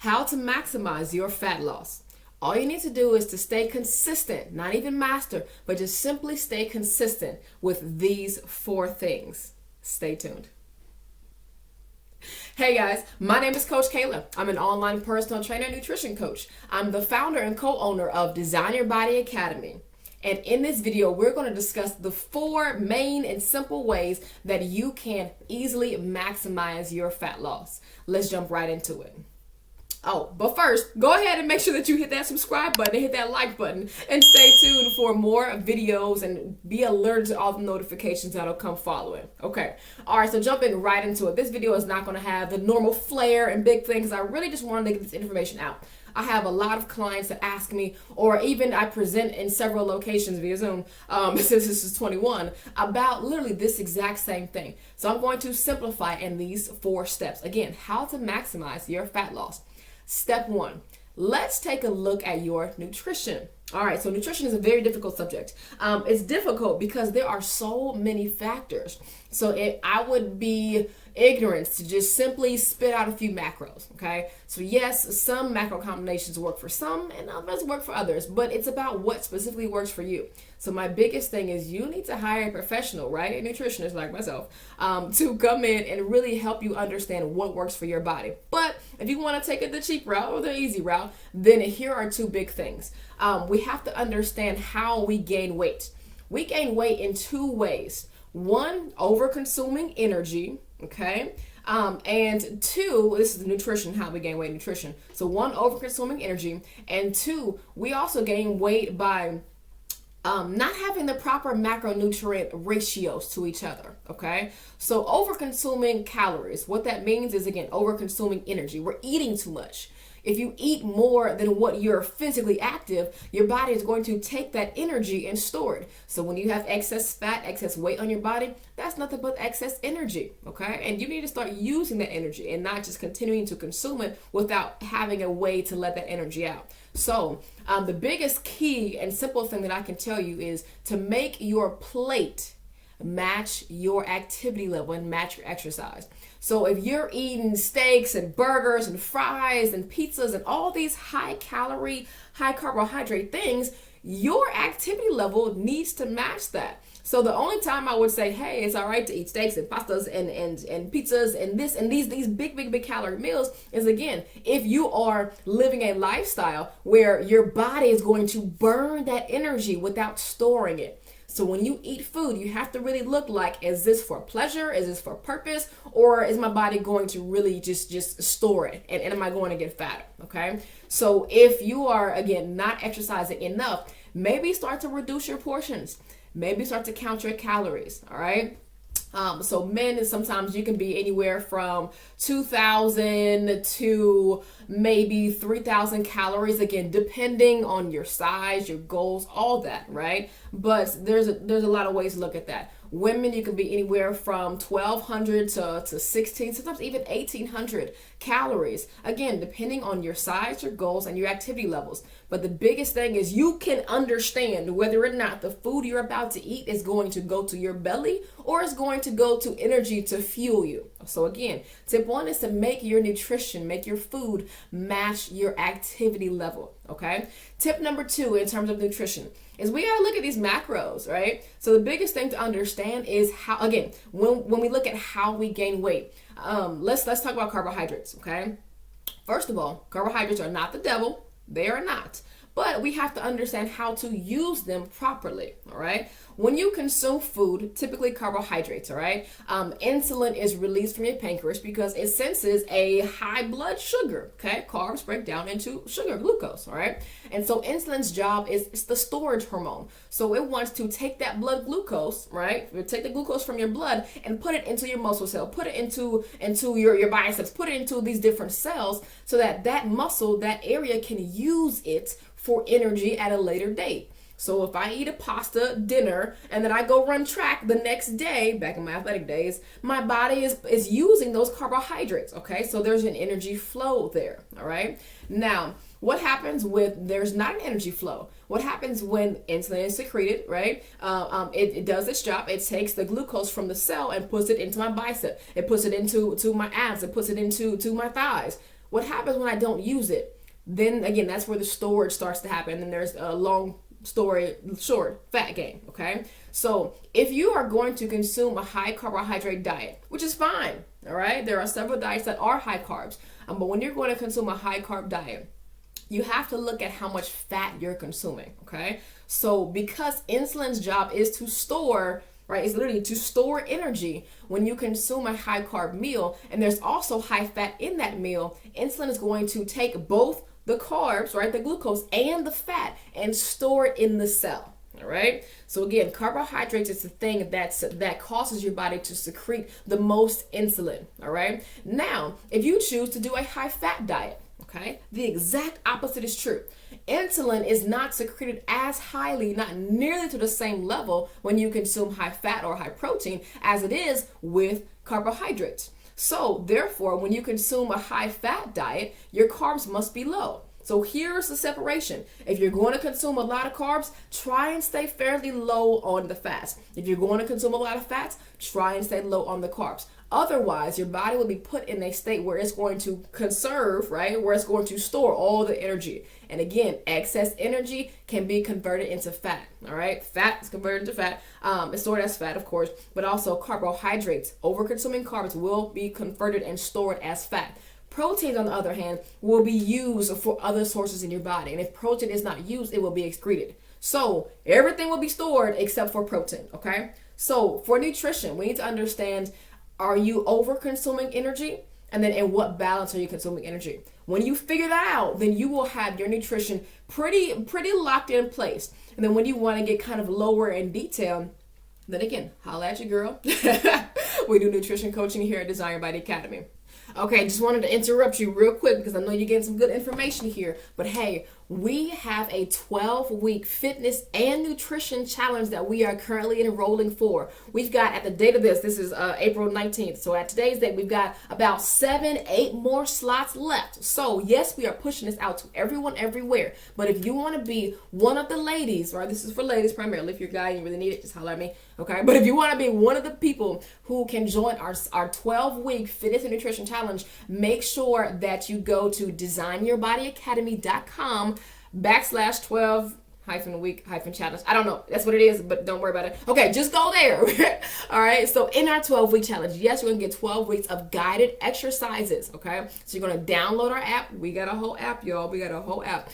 how to maximize your fat loss. All you need to do is to stay consistent, not even master, but just simply stay consistent with these 4 things. Stay tuned. Hey guys, my name is Coach Cailah. I'm an online personal trainer and nutrition coach. I'm the founder and co-owner of Design Your Body Academy. And in this video, we're going to discuss the 4 main and simple ways that you can easily maximize your fat loss. Let's jump right into it. Oh, but first, go ahead and make sure that you hit that subscribe button and hit that like button and stay tuned for more videos and be alerted to all the notifications that'll come following. Okay. All right. So jumping right into it. This video is not going to have the normal flair and big things. I really just wanted to get this information out. I have a lot of clients that ask me, or even I present in several locations via Zoom, since this is 21, about literally this exact same thing. So I'm going to simplify in these 4 steps. Again, how to maximize your fat loss. Step 1, let's take a look at your nutrition. All right, so nutrition is a very difficult subject. It's difficult because there are so many factors. So I would be ignorant to just simply spit out a few macros, okay? So yes, some macro combinations work for some and others work for others, but it's about what specifically works for you. So my biggest thing is you need to hire a professional, right? A nutritionist like myself, to come in and really help you understand what works for your body. But if you want to take it the cheap route or the easy route, then here are 2 big things. We have to understand how we gain weight. We gain weight in 2 ways. 1, over consuming energy, okay? And 2, this is the nutrition, how we gain weight, nutrition. So 1, over consuming energy, and 2, we also gain weight by not having the proper macronutrient ratios to each other, okay? So over consuming calories, what that means is, again, over consuming energy. We're eating too much. If you eat more than what you're physically active, your body is going to take that energy and store it. So when you have excess fat, excess weight on your body, that's nothing but excess energy, okay? And you need to start using that energy and not just continuing to consume it without having a way to let that energy out. So the biggest key and simple thing that I can tell you is to make your plate match your activity level and match your exercise. So if you're eating steaks and burgers and fries and pizzas and all these high calorie, high carbohydrate things, your activity level needs to match that. So the only time I would say, hey, it's all right to eat steaks and pastas and pizzas and this and these big calorie meals is, again, if you are living a lifestyle where your body is going to burn that energy without storing it. So when you eat food, you have to really look like, is this for pleasure? Is this for purpose? Or is my body going to really just store it? And am I going to get fatter? Okay. So if you are, again, not exercising enough, maybe start to reduce your portions. Maybe start to count your calories. All right. So men, sometimes you can be anywhere from 2,000 to maybe 3,000 calories, again, depending on your size, your goals, all that, right? But there's a lot of ways to look at that. Women, you can be anywhere from 1,200 to 16, sometimes even 1,800 calories. Again, depending on your size, your goals, and your activity levels. But the biggest thing is you can understand whether or not the food you're about to eat is going to go to your belly or is going to go to energy to fuel you. So again, tip 1 is to make your nutrition, make your food match your activity level, okay? Tip number 2 in terms of nutrition is we got to look at these macros, right? So the biggest thing to understand is how, again, when we look at how we gain weight, let's talk about carbohydrates, okay? First of all, carbohydrates are not the devil. They are not. But we have to understand how to use them properly, all right? When you consume food, typically carbohydrates, all right, insulin is released from your pancreas because it senses a high blood sugar, okay? Carbs break down into sugar, glucose, all right? And so insulin's job is it's the storage hormone. So it wants to take that blood glucose, right? Take the glucose from your blood and put it into your muscle cell, put it into your biceps, put it into these different cells so that muscle, that area can use it for energy at a later date. So if I eat a pasta dinner and then I go run track the next day, back in my athletic days, my body is using those carbohydrates, okay? So there's an energy flow there, all right? Now, what happens with there's not an energy flow? What happens when insulin is secreted, right? It does its job. It takes the glucose from the cell and puts it into my bicep. It puts it into my abs. It puts it into my thighs. What happens when I don't use it? Then again, that's where the storage starts to happen. And there's a long story short, fat gain. Okay, so if you are going to consume a high carbohydrate diet, which is fine, all right, there are several diets that are high carbs, but when you're going to consume a high carb diet, you have to look at how much fat you're consuming. Okay, so because insulin's job is to store, right, it's literally to store energy. When you consume a high carb meal and there's also high fat in that meal, insulin is going to take both the carbs, right, the glucose and the fat, and store it in the cell. All right. So again, carbohydrates is the thing that causes your body to secrete the most insulin. All right. Now, if you choose to do a high fat diet, okay, the exact opposite is true. Insulin is not secreted as highly, not nearly to the same level when you consume high fat or high protein as it is with carbohydrates. So therefore, when you consume a high fat diet, your carbs must be low. So here's the separation. If you're going to consume a lot of carbs, try and stay fairly low on the fats. If you're going to consume a lot of fats, try and stay low on the carbs. Otherwise, your body will be put in a state where it's going to conserve, right? Where it's going to store all the energy. And again, excess energy can be converted into fat, all right? Fat is converted into fat. It's stored as fat, of course, but also carbohydrates. Over-consuming carbs will be converted and stored as fat. Proteins, on the other hand, will be used for other sources in your body. And if protein is not used, it will be excreted. So everything will be stored except for protein, okay? So for nutrition, we need to understand, are you over-consuming energy? And then in what balance are you consuming energy? When you figure that out, then you will have your nutrition pretty locked in place. And then when you want to get kind of lower in detail, then again, holla at your girl. We do nutrition coaching here at Design Your Body Academy. Okay, just wanted to interrupt you real quick because I know you're getting some good information here. But hey, we have a 12-week fitness and nutrition challenge that we are currently enrolling for. We've got, at the date of this is April 19th. So at today's date, we've got about 7-8 more slots left. So yes, we are pushing this out to everyone everywhere. But if you want to be one of the ladies, right, this is for ladies primarily. If you're a guy and you really need it, just holler at me. Okay, but if you want to be one of the people who can join our 12-week fitness and nutrition challenge, make sure that you go to designyourbodyacademy.com/12 week challenge. I don't know. That's what it is, but don't worry about it. Okay, just go there. All right. So in our 12-week challenge, yes, you're going to get 12 weeks of guided exercises. Okay. So you're going to download our app. We got a whole app, y'all. We got a whole app.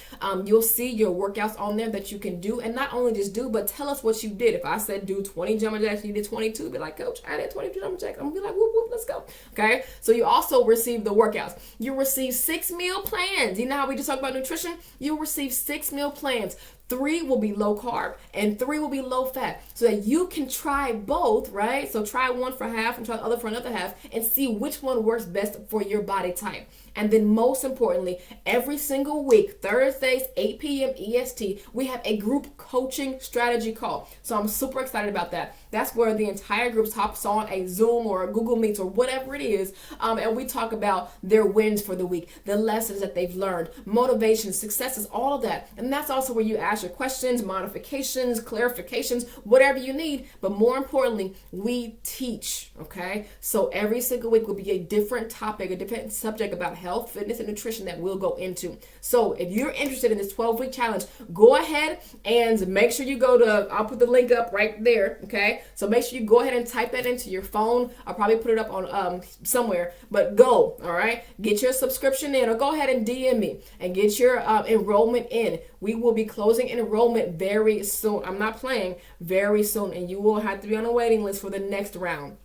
You'll see your workouts on there that you can do, and not only just do, but tell us what you did. If I said do 20 jumping jacks, you did 22, be like, Coach, I did 22 jumping jacks. I'm going to be like, whoop, whoop, let's go. Okay. So you also receive the workouts. You receive 6 meal plans. You know how we just talked about nutrition? You'll receive 6 meal plans. 3 will be low carb and 3 will be low fat, so that you can try both, right? So try one for half and try the other for another half and see which one works best for your body type. And then most importantly, every single week, Thursdays, 8 p.m. EST, we have a group coaching strategy call. So I'm super excited about that. That's where the entire group hops on a Zoom or a Google Meets or whatever it is, and we talk about their wins for the week, the lessons that they've learned, motivations, successes, all of that. And that's also where you ask your questions, modifications, clarifications, whatever you need. But more importantly, we teach, okay? So every single week will be a different topic, a different subject about health, fitness, and nutrition that we'll go into. So if you're interested in this 12-week challenge, go ahead and make sure you go to, I'll put the link up right there, okay? So make sure you go ahead and type that into your phone. I'll probably put it up on somewhere, but go, all right? Get your subscription in, or go ahead and DM me and get your enrollment in. We will be closing enrollment very soon. I'm not playing, very soon, and you will have to be on a waiting list for the next round.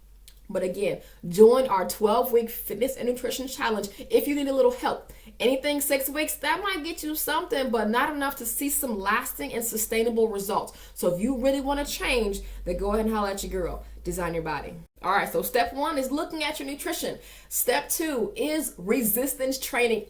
But again, join our 12-week fitness and nutrition challenge if you need a little help. Anything 6 weeks, that might get you something, but not enough to see some lasting and sustainable results. So if you really want to change, then go ahead and holler at your girl. Design your body. All right, so step 1 is looking at your nutrition. Step 2 is resistance training.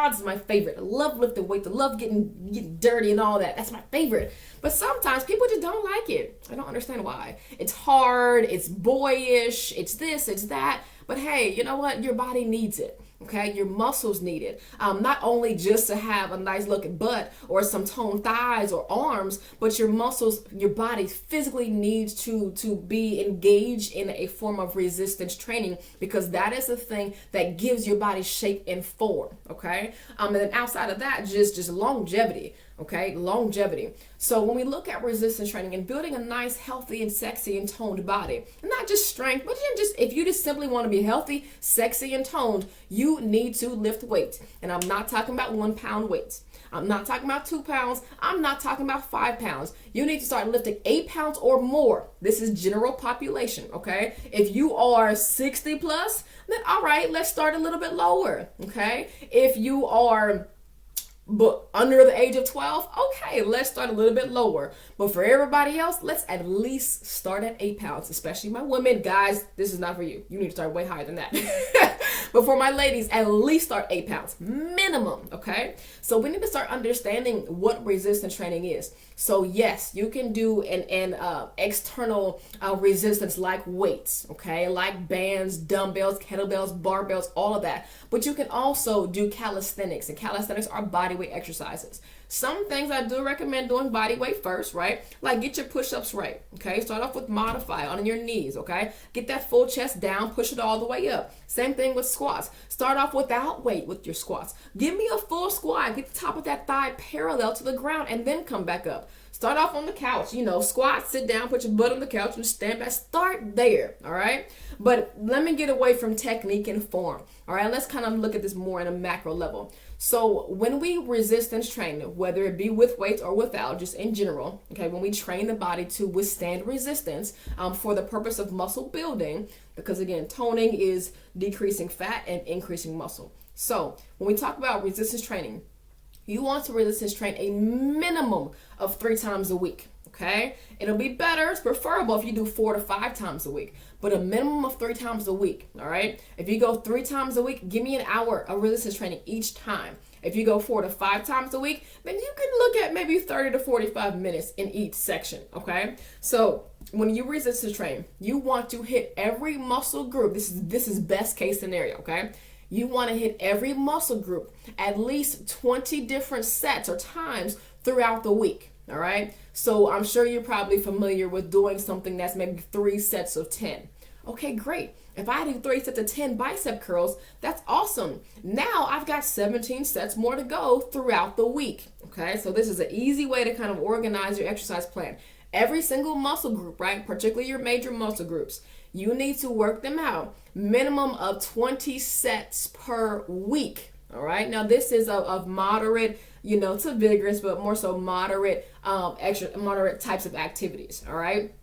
This is my favorite. I love lifting weights. I love getting dirty and all that. That's my favorite. But sometimes people just don't like it. I don't understand why. It's hard. It's boyish. It's this. It's that. But hey, you know what? Your body needs it. Okay, your muscles need it. Not only just to have a nice looking butt or some toned thighs or arms, but your muscles, your body physically needs to be engaged in a form of resistance training, because that is the thing that gives your body shape and form. Okay, and then outside of that, just longevity. Okay, longevity. So when we look at resistance training and building a nice, healthy, and sexy and toned body, and not just strength, but if you just simply want to be healthy, sexy, and toned, you need to lift weights. And I'm not talking about 1 pound weights. I'm not talking about 2 pounds. I'm not talking about 5 pounds. You need to start lifting 8 pounds or more. This is general population, okay? If you are 60 plus, then all right, let's start a little bit lower, okay? If you are under the age of 12, okay, let's start a little bit lower. But for everybody else, let's at least start at 8 pounds, especially my women. Guys, this is not for you. You need to start way higher than that. But for my ladies, at least start 8 pounds minimum, okay? So we need to start understanding what resistance training is. So yes, you can do an external resistance like weights, okay? Like bands, dumbbells, kettlebells, barbells, all of that. But you can also do calisthenics, and calisthenics are body weight exercises. Some things I do recommend doing body weight first, right? Like get your push-ups right, okay? Start off with modify on your knees, okay? Get that full chest down, push it all the way up. Same thing with squats. Start off without weight with your squats. Give me a full squat. Get the top of that thigh parallel to the ground and then come back up. Start off on the couch, squat, sit down, put your butt on the couch and stand back. Start there, all right? But let me get away from technique and form, all right? Let's kind of look at this more on a macro level. So when we resistance train, whether it be with weights or without, just in general, okay, when we train the body to withstand resistance for the purpose of muscle building, because again, toning is decreasing fat and increasing muscle. So when we talk about resistance training, you want to resistance train a minimum of 3 times a week, okay? It'll be better, it's preferable if you do 4 to 5 times a week, but a minimum of 3 times a week, all right? If you go 3 times a week, give me an hour of resistance training each time. If you go 4 to 5 times a week, then you can look at maybe 30 to 45 minutes in each section, okay? So when you resistance train, you want to hit every muscle group. This is best case scenario, okay? You want to hit every muscle group at least 20 different sets or times throughout the week, all right? So I'm sure you're probably familiar with doing something that's maybe 3 sets of 10. Okay, great. If I do 3 sets of 10 bicep curls, that's awesome. Now I've got 17 sets more to go throughout the week, okay? So this is an easy way to kind of organize your exercise plan. Every single muscle group, right, particularly your major muscle groups, you need to work them out. Minimum of 20 sets per week. All right. Now this is of moderate, to vigorous, but more so moderate, moderate types of activities. All right.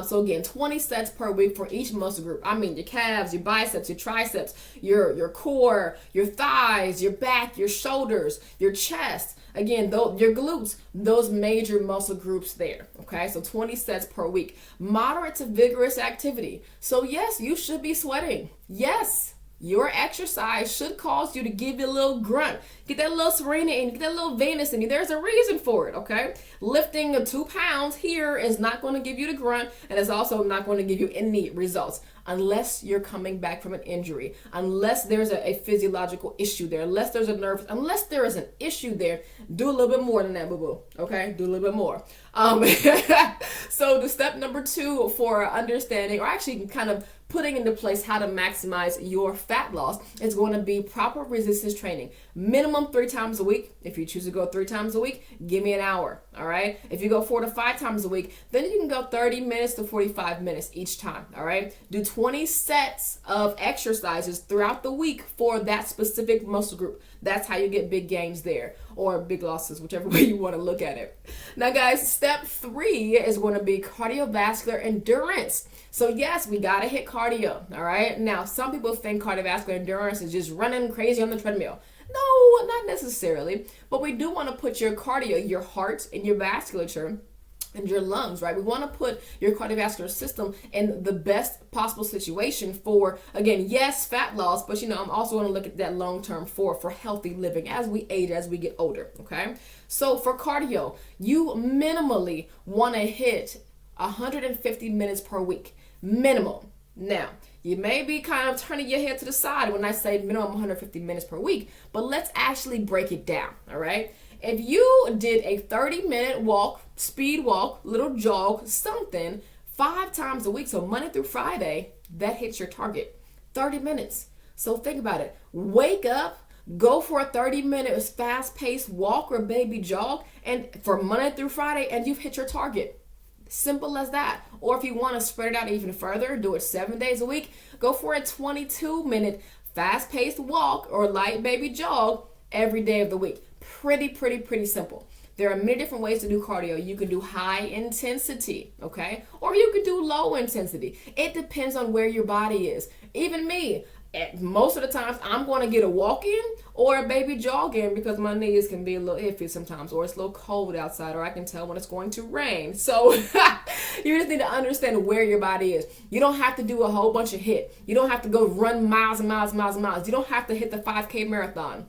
So again, 20 sets per week for each muscle group. I mean, your calves, your biceps, your triceps, your core, your thighs, your back, your shoulders, your chest. Again, your glutes, those major muscle groups there. Okay, so 20 sets per week. Moderate to vigorous activity. So yes, you should be sweating. Yes. Your exercise should cause you to give you a little grunt. Get that little Serena in, get that little Venus in you. There's a reason for it, okay? Lifting 2 pounds here is not going to give you the grunt, and it's also not going to give you any results unless you're coming back from an injury, unless there's a physiological issue there, unless there's unless there is an issue there. Do a little bit more than that, boo-boo, okay? Do a little bit more. So the step number 2 for understanding, or actually kind of putting into place how to maximize your fat loss, is going to be proper resistance training. Minimum 3 times a week. If you choose to go 3 times a week, give me an hour, all right? If you go 4 to 5 times a week, then you can go 30 minutes to 45 minutes each time, all right? Do 20 sets of exercises throughout the week for that specific muscle group. That's how you get big gains there, or big losses, whichever way you want to look at it. Now guys, step 3 is going to be cardiovascular endurance. So yes, we got to hit cardio, all right? Now, some people think cardiovascular endurance is just running crazy on the treadmill. No, not necessarily, but we do want to put your cardio, your heart and your vasculature and your lungs, right? We want to put your cardiovascular system in the best possible situation for, again, yes, fat loss, but I'm also going to look at that long-term for healthy living as we age, as we get older, okay? So for cardio, you minimally want to hit 150 minutes per week, minimum. Now, You may be kind of turning your head to the side when I say minimum 150 minutes per week, but let's actually break it down, all right? If you did a 30-minute walk, speed walk, little jog, something, 5 times a week, so Monday through Friday, that hits your target. 30 minutes. So think about it. Wake up, go for a 30-minute fast-paced walk or baby jog, and for Monday through Friday, and you've hit your target. Simple as that. Or if you want to spread it out even further, do it 7 days a week, go for a 22-minute fast-paced walk or light baby jog every day of the week. Pretty simple. There are many different ways to do cardio. You can do high intensity, okay? Or you can do low intensity. It depends on where your body is. Even me, most of the times I'm going to get a walk in or a baby jog in because my knees can be a little iffy sometimes, or it's a little cold outside, or I can tell when it's going to rain. So you just need to understand where your body is. You don't have to do a whole bunch of HIIT. You don't have to go run miles and miles and miles and miles. You don't have to hit the 5K marathon.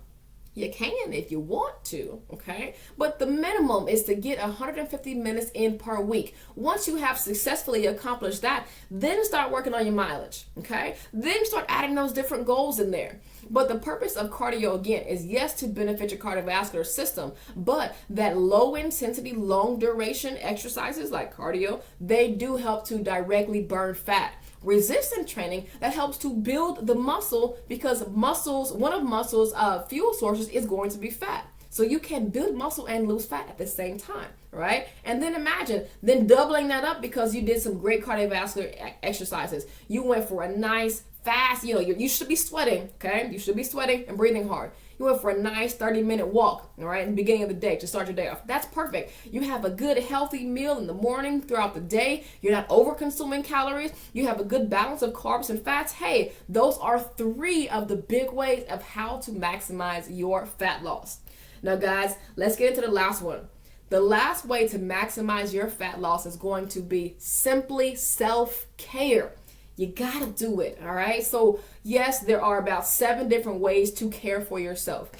You can if you want to, okay? But the minimum is to get 150 minutes in per week. Once you have successfully accomplished that, then start working on your mileage, okay? Then start adding those different goals in there. But the purpose of cardio, again, is yes, to benefit your cardiovascular system, but that low intensity, long duration exercises like cardio, they do help to directly burn fat. Resistance training, that helps to build the muscle, because one of muscle's fuel sources is going to be fat. So you can build muscle and lose fat at the same time, right? And then imagine doubling that up because you did some great cardiovascular exercises. You went for a nice fast, you should be sweating, okay? You should be sweating and breathing hard. You went for a nice 30-minute walk, all right, in the beginning of the day to start your day off. That's perfect. You have a good, healthy meal in the morning throughout the day. You're not over-consuming calories. You have a good balance of carbs and fats. Hey, those are 3 of the big ways of how to maximize your fat loss. Now, guys, let's get into the last one. The last way to maximize your fat loss is going to be simply self-care. You gotta do it, all right? So yes, there are about 7 different ways to care for yourself.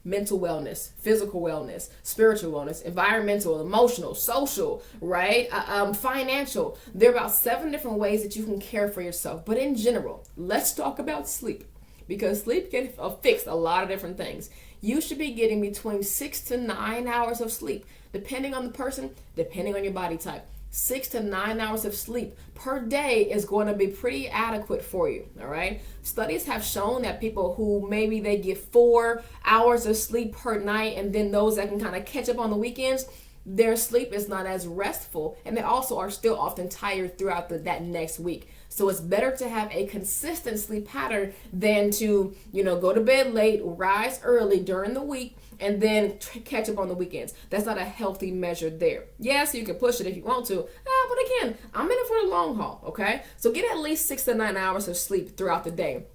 Mental wellness, physical wellness, spiritual wellness, environmental, emotional, social, right? Financial. There are about 7 different ways that you can care for yourself. But in general, let's talk about sleep, because sleep can fix a lot of different things. You should be getting between 6 to 9 hours of sleep, depending on the person, depending on your body type. 6 to 9 hours of sleep per day is going to be pretty adequate for you, all right? Studies have shown that people who maybe they get 4 hours of sleep per night, and then those that can kind of catch up on the weekends, their sleep is not as restful, and they also are still often tired throughout that next week. So it's better to have a consistent sleep pattern than to, go to bed late, rise early during the week, and then catch up on the weekends. That's not a healthy measure there. Yes, you can push it if you want to, but again, I'm in it for the long haul, okay? So get at least 6 to 9 hours of sleep throughout the day.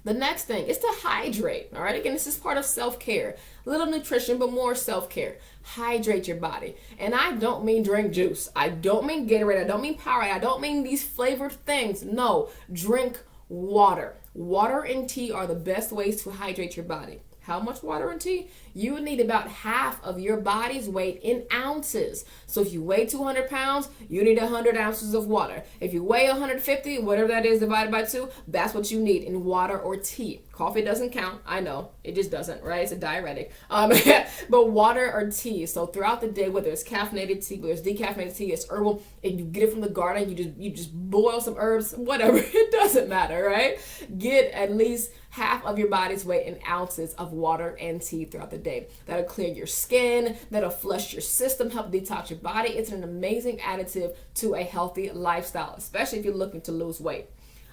The next thing is to hydrate, all right? Again, this is part of self-care. A little nutrition, but more self-care. Hydrate your body. And I don't mean drink juice. I don't mean Gatorade. I don't mean Powerade. I don't mean these flavored things. No, drink water. Water and tea are the best ways to hydrate your body. How much water and tea? You need about half of your body's weight in ounces. So if you weigh 200 pounds, you need 100 ounces of water. If you weigh 150, whatever that is divided by 2, that's what you need in water or tea. Coffee doesn't count. I know. It just doesn't, right? It's a diuretic. But water or tea. So throughout the day, whether it's caffeinated tea, whether it's decaffeinated tea, it's herbal, and you get it from the garden, you just boil some herbs, whatever. It doesn't matter, right? Get at least half of your body's weight in ounces of water and tea throughout the day. That'll clear your skin, that'll flush your system, help detox your body. It's an amazing additive to a healthy lifestyle, especially if you're looking to lose weight.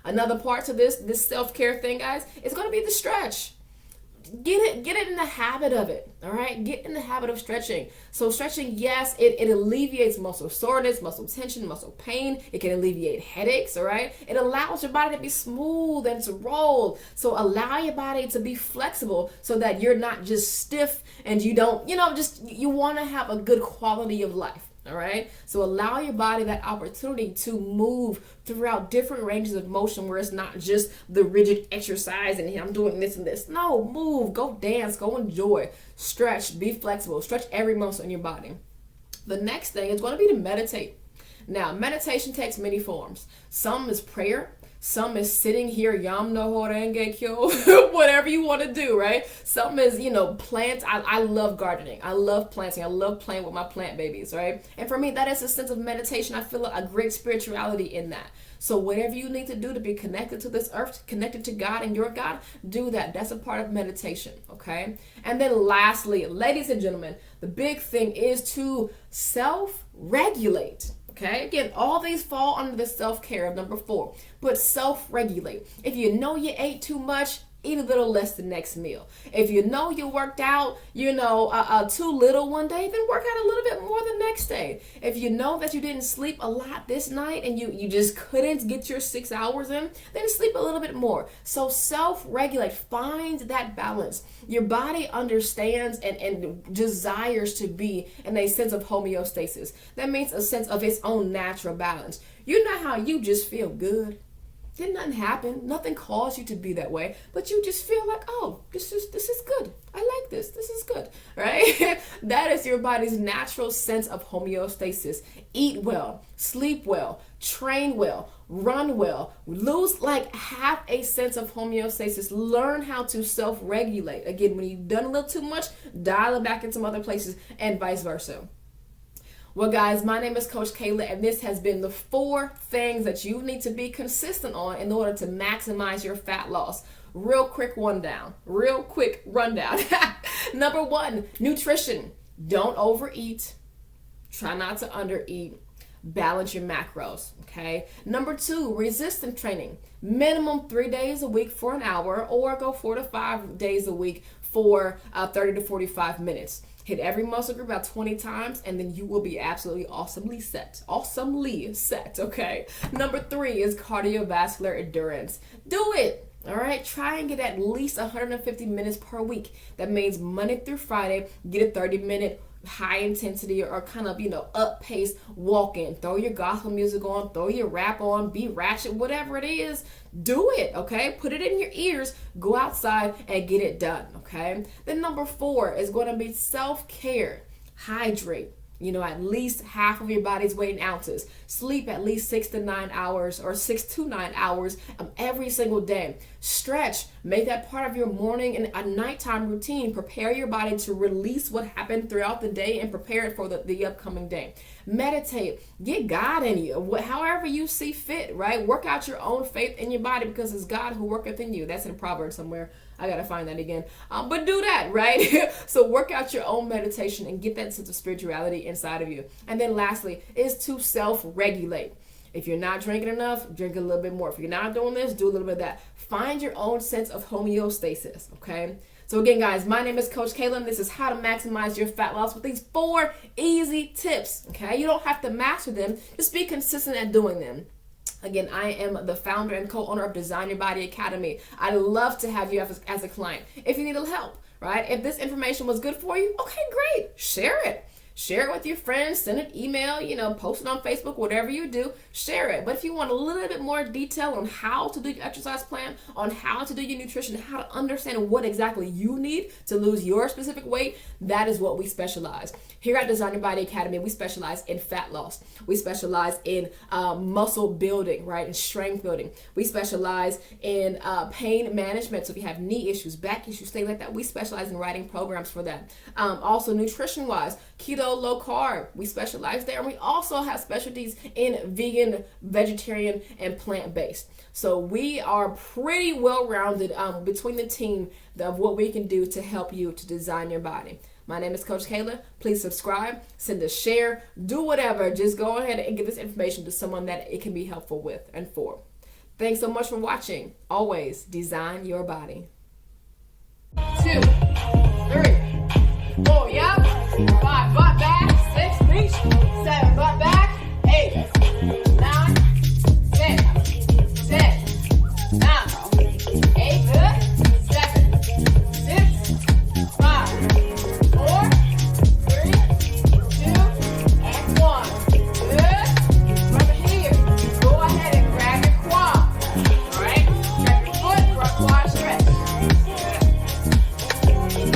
Another part to this self-care thing, guys, is going to be the stretch. Get it in the habit of it, all right? Get in the habit of stretching. So stretching, yes, it alleviates muscle soreness, muscle tension, muscle pain. It can alleviate headaches, all right? It allows your body to be smooth and to roll. So allow your body to be flexible so that you're not just stiff and you don't, you want to have a good quality of life. All right. So allow your body that opportunity to move throughout different ranges of motion, where it's not just the rigid exercise and I'm doing this and this. No, move, go dance, go enjoy, stretch, be flexible, stretch every muscle in your body. The next thing is going to be to meditate. Now, meditation takes many forms. Some is prayer. Some is sitting here, yam no horenge kyo, whatever you want to do, right? Some is, plants. I love gardening. I love planting. I love playing with my plant babies, right? And for me, that is a sense of meditation. I feel a great spirituality in that. So whatever you need to do to be connected to this earth, connected to God and your God, do that. That's a part of meditation, okay? And then lastly, ladies and gentlemen, the big thing is to self-regulate. Okay, again, all these fall under the self-care of number 4, but self-regulate. If you know you ate too much, eat a little less the next meal. If you know you worked out, too little one day, then work out a little bit more the next day. If you know that you didn't sleep a lot this night and you just couldn't get your 6 hours in, then sleep a little bit more. So self-regulate, find that balance. Your body understands and desires to be in a sense of homeostasis. That means a sense of its own natural balance. You know how you just feel good? Did nothing happen, nothing caused you to be that way, but you just feel like, oh, this is good. I like this. This is good, right? That is your body's natural sense of homeostasis. Eat well, sleep well, train well, run well, lose like half a sense of homeostasis. Learn how to self-regulate. Again, when you've done a little too much, dial it back in some other places and vice versa. Well, guys, my name is Coach Cailah, and this has been the 4 things that you need to be consistent on in order to maximize your fat loss. Real quick rundown. Number 1, nutrition. Don't overeat. Try not to undereat. Balance your macros, okay? Number 2, resistance training. Minimum 3 days a week for an hour, or go 4 to 5 days a week for 30 to 45 minutes. Hit every muscle group about 20 times, and then you will be absolutely awesomely set, okay? Number 3 is cardiovascular endurance. Do it, all right? Try and get at least 150 minutes per week. That means Monday through Friday, get a 30-minute high intensity or kind of, up pace walk in. Throw your gospel music on, throw your rap on, be ratchet, whatever it is, do it, okay? Put it in your ears, go outside and get it done, okay? Then number 4 is going to be self-care. Hydrate. At least half of your body's weight in ounces. Sleep at least 6 to 9 hours every single day. Stretch. Make that part of your morning and a nighttime routine. Prepare your body to release what happened throughout the day and prepare it for the upcoming day. Meditate. Get God in you. However you see fit, right? Work out your own faith in your body because it's God who worketh in you. That's in a proverb somewhere. I gotta find that again. But do that, right? So work out your own meditation and get that sense of spirituality inside of you. And then lastly is to self-regulate. If you're not drinking enough, drink a little bit more. If you're not doing this, do a little bit of that. Find your own sense of homeostasis, okay? So again, guys, my name is Coach Cailah, and this is how to maximize your fat loss with these 4 easy tips, okay? You don't have to master them. Just be consistent at doing them. Again, I am the founder and co-owner of Design Your Body Academy. I'd love to have you as a client. If you need help, right? If this information was good for you, okay, great. Share it. Share it with your friends, send an email, post it on Facebook, whatever you do, share it. But if you want a little bit more detail on how to do your exercise plan, on how to do your nutrition, how to understand what exactly you need to lose your specific weight, that is what we specialize. Here at Design Your Body Academy, we specialize in fat loss. We specialize in muscle building, right, and strength building. We specialize in pain management. So if you have knee issues, back issues, things like that, we specialize in writing programs for that. Also nutrition-wise, keto, low carb, we specialize there. And we also have specialties in vegan, vegetarian, and plant-based. So we are pretty well-rounded between the team of what we can do to help you to design your body. My name is Coach Cailah. Please subscribe, send a share, do whatever. Just go ahead and get this information to someone that it can be helpful with and for. Thanks so much for watching. Always design your body. 2, 3, 4, yeah. 5, butt back. 6, reach. 7, butt back. 8, 9, 10, 10, 9, 8, good. 7, 6, 5, 4, 3, 2, and 1. Good. From here, go ahead and grab your quad. All right. Grab your foot for a quad stretch. Good.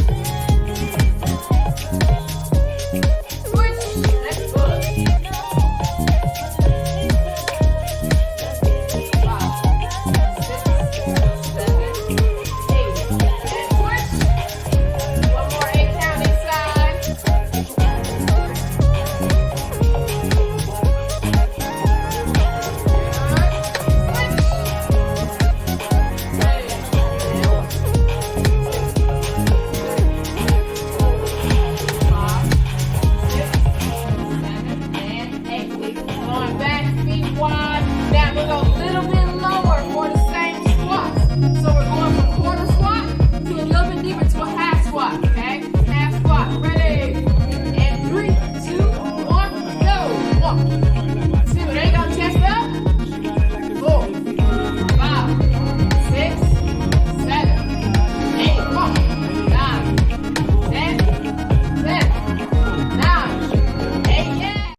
big old